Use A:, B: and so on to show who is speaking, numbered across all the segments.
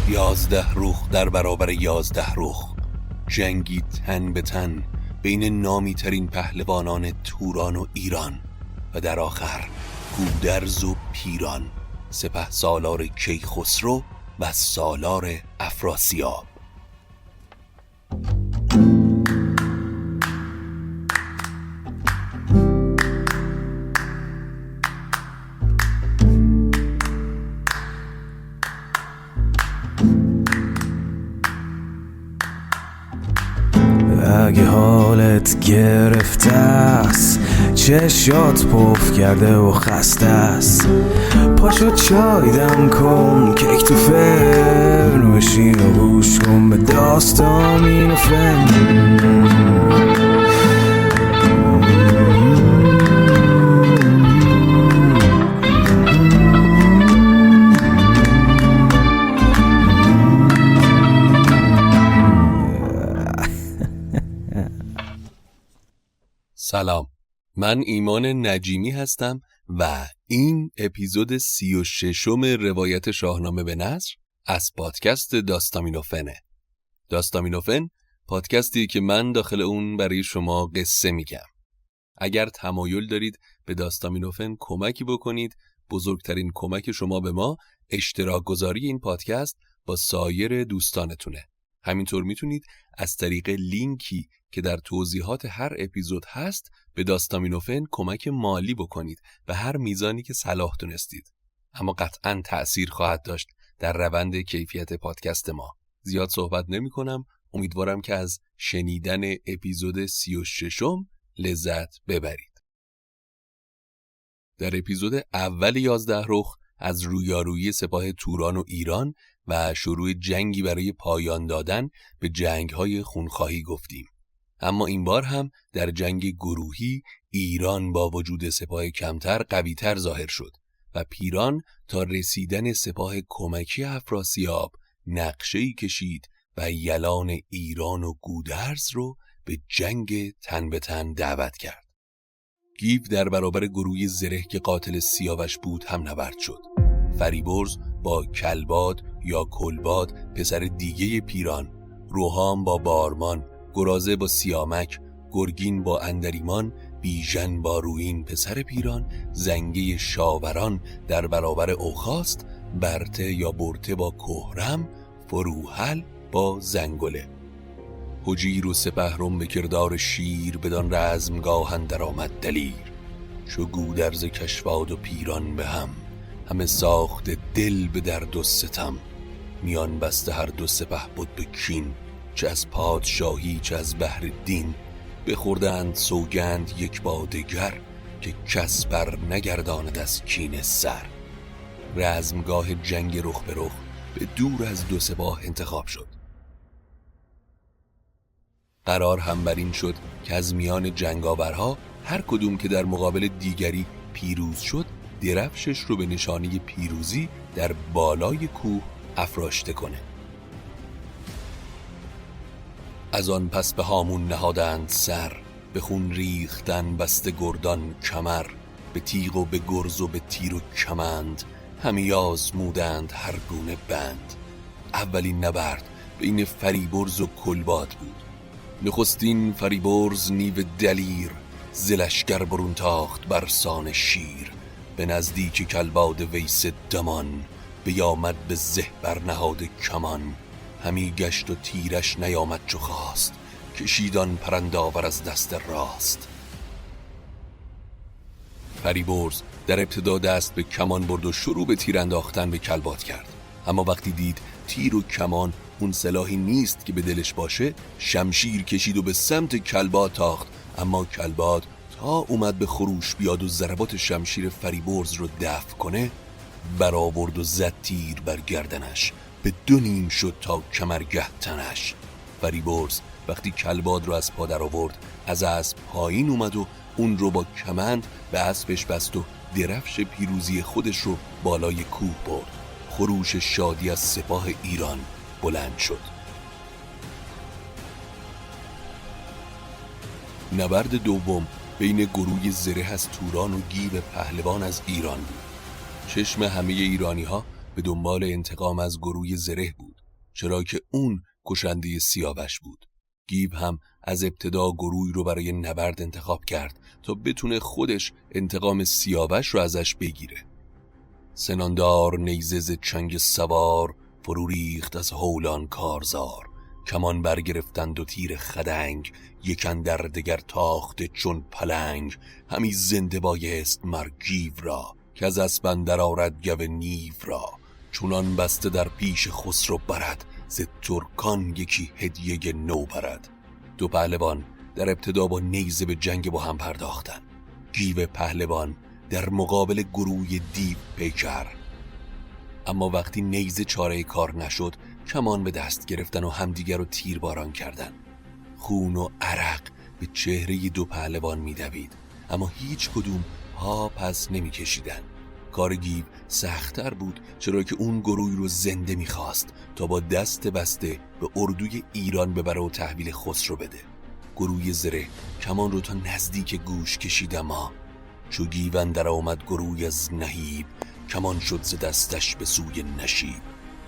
A: 11 رخ در برابر 11 رخ، جنگی تن به تن بین نامی ترین پهلوانان توران و ایران و در آخر گودرز و پیران، سپه سالار کیخسرو و سالار افراسیاب.
B: اگه حالت گرفته است، چشات پف کرده و خسته است، پاشو چای دم کن، کیک تو فرن بشین و گوش کن به داستامین و فن.
A: سلام، من ایمان نجیمی هستم و این اپیزود 36 روایت شاهنامه به نثر از پادکست داستامینوفنه. داستامینوفن پادکستی که من داخل اون برای شما قصه میگم. اگر تمایل دارید به داستامینوفن کمکی بکنید، بزرگترین کمک شما به ما اشتراک گذاری این پادکست با سایر دوستانتونه. همینطور میتونید از طریق لینکی که در توضیحات هر اپیزود هست به داستامینوفن کمک مالی بکنید به هر میزانی که صلاح دونستید. اما قطعاً تأثیر خواهد داشت در روند کیفیت پادکست ما. زیاد صحبت نمی کنم. امیدوارم که از شنیدن اپیزود 36 لذت ببرید. در اپیزود اول 11 رخ از رویارویی سپاه توران و ایران و شروع جنگی برای پایان دادن به جنگ‌های خونخواهی گفتیم. اما این بار هم در جنگ گروهی ایران با وجود سپاه کمتر قوی‌تر ظاهر شد و پیران تا رسیدن سپاه کمکی افراسیاب نقشه‌ای کشید و یلان ایران و گودرز رو به جنگ تن به تن دعوت کرد. گیو در برابر گروه زره که قاتل سیاوش بود هم نبرد شد. فریبرز با کلباد یا کلباد پسر دیگه پیران، روحام با بارمان، گرازه با سیامک، گرگین با اندریمان، بیژن با رویین پسر پیران، زنگه شاوران در برابر اوخاست، برته یا برته با کهرم، فروهل با زنگله. هجیر و سپهرم به کردار شیر، بدان رزمگاه اندر آمد دلیر. چو گودرز کشواد و پیران به هم، همه ساخت دل به درد و ستم. میان بسته هر دو سپه بود به کین، چه از پادشاهی چه از بهر دین. بخوردند سوگند یک با دگر، که کس بر نگرداند از کین سر. رزمگاه جنگ رخ به رخ به دور از دو سپاه انتخاب شد. قرار هم بر این شد که از میان جنگاورها هر کدوم که در مقابل دیگری پیروز شد، درفشش رو به نشانی پیروزی در بالای کوه افراشته کنه. از آن پس به هامون نهادند سر، به خون ریختن بسته گردان کمر. به تیغ و به گرز و به تیر و کمند، همی آزمودند هر گونه بند. اولین نبرد بین فریبرز و کلباد بود. نخستین فریبرز نیو دلیر، ز لشکر برون تاخت برسان شیر. به نزدیک کلباد ویس دمان، بیامد به زه برنهاد کمان. همی گشت و تیرش نیامد چو خواست، کشیدان پرندآور از دست راست. فریبرز در ابتدا دست به کمان برد و شروع به تیر انداختن به کلباد کرد. اما وقتی دید تیر و کمان اون سلاحی نیست که به دلش باشه، شمشیر کشید و به سمت کلباد تاخت. اما کلباد تا اومد به خروش بیاد و ضربات شمشیر فریبرز رو دفع کنه، برآورد و زد تیر بر گردنش. به دو نیم شد تا کمرگه تنش. فریبرز وقتی کلباد رو از پا در آورد، از اسب پایین اومد و اون رو با کمند به اسبش بست و درفش پیروزی خودش رو بالای کوه برد. خروش شادی از سپاه ایران بلند شد. نبرد دوم بین گروه زره از توران و گیو پهلوان از ایران بود. چشم همه ایرانی ها به دنبال انتقام از گروه زره بود. چرا که اون کشنده سیاوش بود. گیو هم از ابتدا گروی رو برای نبرد انتخاب کرد تا بتونه خودش انتقام سیاوش رو ازش بگیره. سناندار نیزه ز چنگ سوار، فرو ریخت از هولان کارزار. کمان برگرفتند و تیر خدنگ، یک اندر دگر تاخته چون پلنگ. همی زنده بایست مر گیو را، که از اسپ اندر آرد گو نیو را. چونان بسته در پیش خسرو برد، ز ترکان یکی هدیه نو برد. دو پهلوان در ابتدا با نیزه به جنگ با هم پرداختند. گیو پهلوان در مقابل گروی دیو پیکر. اما وقتی نیزه چاره کار نشد، کمان به دست گرفتن و همدیگر رو تیرباران کردن. خون و عرق به چهره دو پهلوان می‌دوید، اما هیچ کدوم پا پس نمی‌کشیدن. کار گیو سخت‌تر بود، چرا که اون گروی رو زنده می‌خواست تا با دست بسته به اردوی ایران ببره و تحویل خسرو بده. گروی زره کمان رو تا نزدیک گوش کشید، اما چو گیو اندر آمد گروی از نهیب، کمان شد ز دستش به سوی نشیب.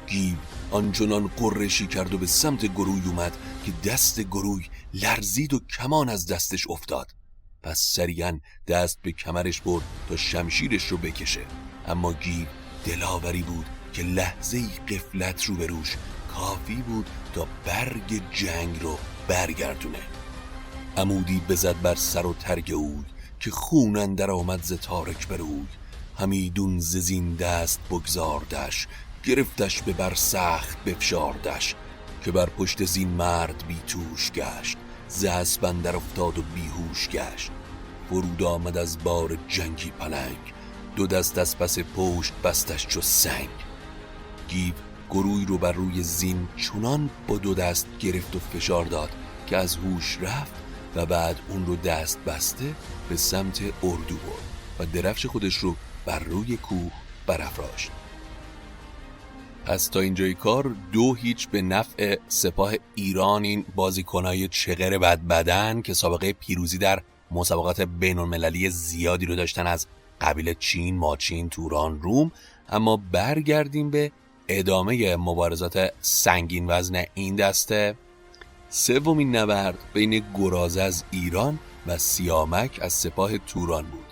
A: گیو آنچنان قرشی کرد و به سمت گروی اومد که دست گروی لرزید و کمان از دستش افتاد. پس سریعا دست به کمرش برد تا شمشیرش رو بکشه، اما گیو دلاوری بود که لحظه‌ای غفلت رو به روش کافی بود تا برگ جنگ رو برگردونه. عمودی بزد بر سر و ترگ اوی، که خون اندر آمد ز تارک بروی. همیدون ز زین دست بگذاردش، گرفتش به بر سخت بفشاردش. که بر پشت زین مرد بی توش گشت، ز اسپ اندر افتاد و بیهوش گشت. فرود آمد از بار جنگی پلنگ، دو دست از پس پشت بستش چو سنگ. گیو گروی رو بر روی زین چنان با دو دست گرفت و فشار داد که از هوش رفت و بعد اون رو دست بسته به سمت اردو برد و درفش خودش رو بر روی کوه برافراشت. پس تا اینجای کار 2-0 به نفع سپاه ایران. این بازیکنای چغر بد بدن که سابقه پیروزی در مسابقات بین‌المللی زیادی رو داشتن از قبیل چین، ماچین، توران، روم. اما برگردیم به ادامه مبارزات سنگین وزن این دسته. سومین نبرد بین گرازه از ایران و سیامک از سپاه توران بود.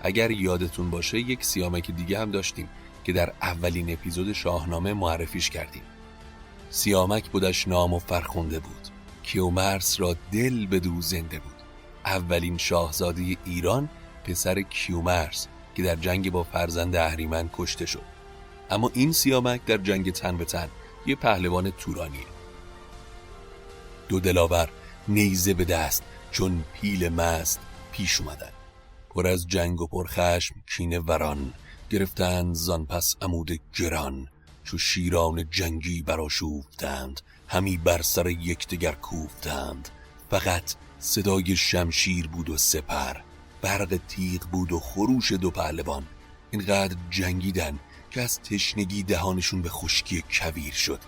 A: اگر یادتون باشه یک سیامک دیگه هم داشتیم که در اولین اپیزود شاهنامه معرفیش کردیم. سیامک بودش نام و فرخنده بود، کیومرث را دل بدو زنده بود. اولین شاهزاده ایران پسر کیومرث که در جنگ با فرزند اهریمن کشته شد. اما این سیامک در جنگ تن به تن یه پهلوان تورانیه. دو دلاور نیزه به دست چون پیل مست پیش اومدن، پر از جنگ و پر خشم کینه وران. گرفتند زان پس عمود گران، چو شیران جنگی برآشوفتند. همی بر سر یکدیگر کوفتند. فقط صدای شمشیر بود و سپر، برق تیغ بود و خروش دو پهلوان. اینقدر جنگیدن که از تشنگی دهانشون به خشکی کویر شد.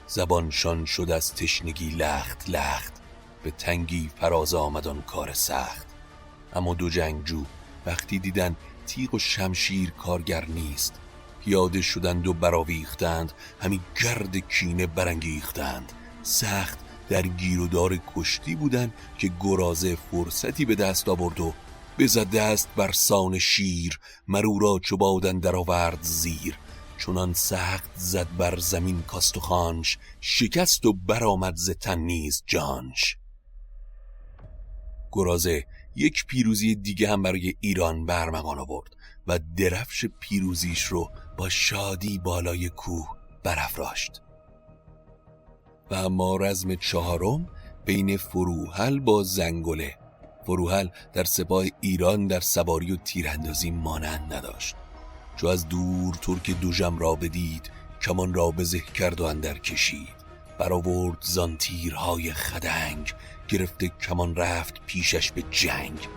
A: زبانشان شد از تشنگی لخت لخت، به تنگی فراز آمدان کار سخت. اما دو جنگجو وقتی دیدن تیغ و شمشیر کارگر نیست، پیاده شدند و براویختند. همی گرد کینه برانگیختند. سخت در گیر و دار کشتی بودن که گرازه فرصتی به دست آورد و بزد دست بر سان شیر. مرو را چو باد اندر آورد زیر، چنان سخت زد بر زمین کاستخوانش. شکست و برآمد ز تن نیز جانش. گرازه یک پیروزی دیگه هم برای ایران برمغان آورد و درفش پیروزیش رو با شادی بالای کوه برافراشت. و اما رزم چهارم بین فروهل با زنگله. فروهل در سپاه ایران در سواری و تیراندازی مانند نداشت. چو از دور ترک دوژم را بدید، کمان را به زه کرد و اندر کشید. برآورد زان تیرهای خدنگ، گرفته کمان رفت پیشش به جنگ.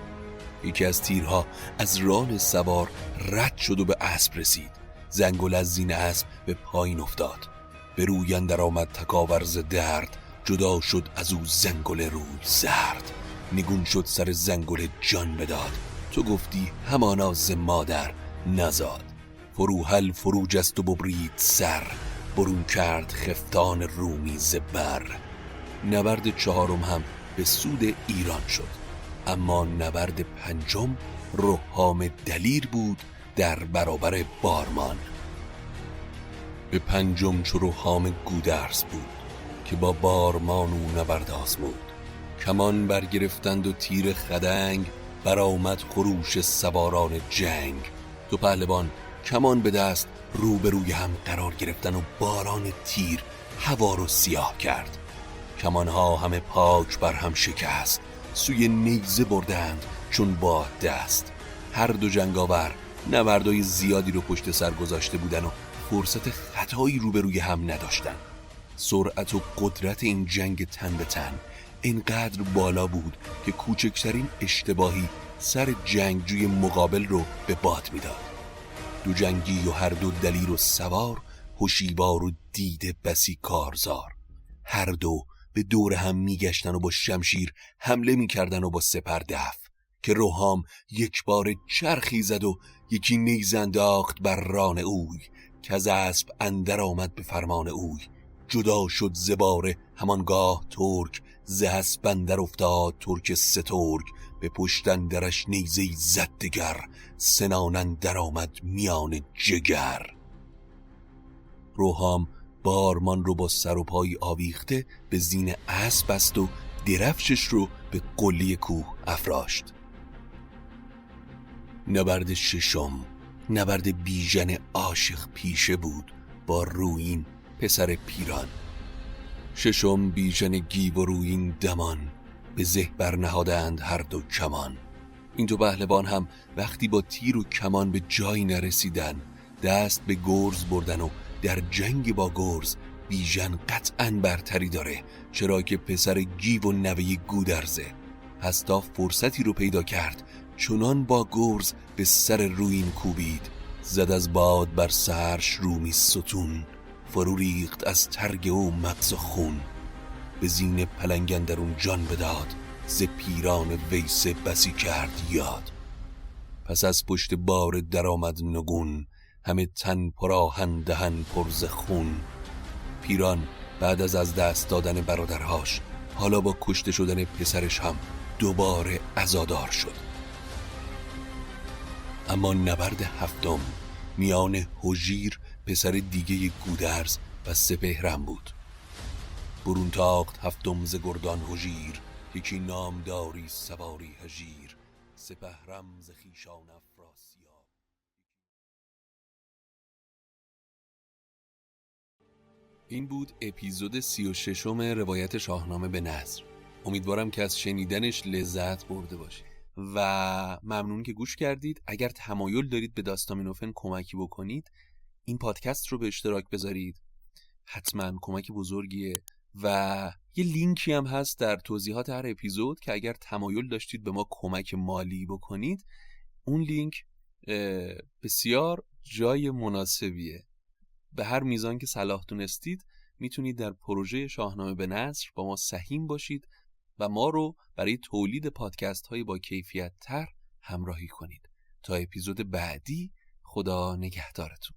A: یکی از تیرها از ران سوار رد شد و به اسب رسید. زنگله از زین اسب به پایین افتاد. به روی اندر آمد تکاور ز درد، جدا شد از او زنگله روی زرد. نگون شد سر زنگله جان بداد، تو گفتی همانا ز مادر نزاد. فروهل فرو جست و ببرید سر، برون کرد خفتان رومی زبر. نبرد چهارم هم به سود ایران شد، اما نبرد پنجم رهام دلیر بود در برابر بارمان. به پنجم چو رهام گودرز بود که با بارمان و نبرد آزمود. کمان برگرفتند و تیر خدنگ، برآمد خروش سواران جنگ. دو پهلوان کمان به دست روبروی هم قرار گرفتن و باران تیر هوا رو سیاه کرد. کمانها همه پاک بر هم شکست، سوی نیزه بردند چون باد دست. هر دو جنگاور نبردای زیادی رو پشت سر گذاشته بودن و فرصت خطایی روبروی هم نداشتن. سرعت و قدرت این جنگ تن به تن اینقدر بالا بود که کوچکترین اشتباهی سر جنگجوی مقابل رو به باد میداد. دو جنگی و هر دو دلیر و سوار، هوشیوار و دیده بسی کارزار. هر دو به دور هم میگشتن و با شمشیر حمله میکردن و با سپر دفع، که رهام یک بار چرخی زد و یکی نیزه انداخت بر ران اوی، که از اسب اندر آمد به فرمان اوی. جدا شد زباره همانگاه ترک، ز اسب اندر افتاد ترک سترگ. به پشت اندرش نیزه زد دگر، سنان اندر آمد میان جگر. رهام بارمان رو با سر و پای آویخته به زین اسب بست و درفشش رو به قله کوه افراشت. نبرد ششم نبرد بیژن عاشق پیشه بود با رویین پسر پیران. ششم بیژن گیو و رویین دمان، به زه برنهادند هر دو کمان. این دو پهلوان هم وقتی با تیر و کمان به جایی نرسیدن، دست به گرز بردن و در جنگ با گرز بیژن قطعاً برتری داره، چرا که پسر گیو و نوه گودرزه. پس تا فرصتی رو پیدا کرد چنان با گرز به سر رویین کوبید، زد از باد بر سرش رومی ستون. فرو ریخت از ترگ او مغز و خون، به زین پلنگ اندرون جان بداد، ز پیران ویسه بسی کرد یاد. پس از پشت بار در آمد نگون، همه تن پر آهن دهن پر ز خون. پیران بعد از دست دادن برادرهاش، حالا با کشته شدن پسرش هم دوباره عزادار شد. اما نبرد هفتم میان هژیر پسر دیگه گودرز و سپهرم بود. برون تاخت هفتم ز گردان هژیر، یکی نامداری سواری هژیر. سپهرم ز خویشان افراسیاب. این بود اپیزود 36 روایت شاهنامه به نثر. امیدوارم که از شنیدنش لذت برده باشید و ممنون که گوش کردید. اگر تمایل دارید به داستامینوفن کمکی بکنید، این پادکست رو به اشتراک بذارید، حتما کمک بزرگیه. و یه لینکی هم هست در توضیحات هر اپیزود که اگر تمایل داشتید به ما کمک مالی بکنید، اون لینک بسیار جای مناسبیه. به هر میزان که صلاح دونستید میتونید در پروژه شاهنامه به نثر با ما سهیم باشید و ما رو برای تولید پادکست های با کیفیت تر همراهی کنید. تا اپیزود بعدی، خدا نگهدارتون.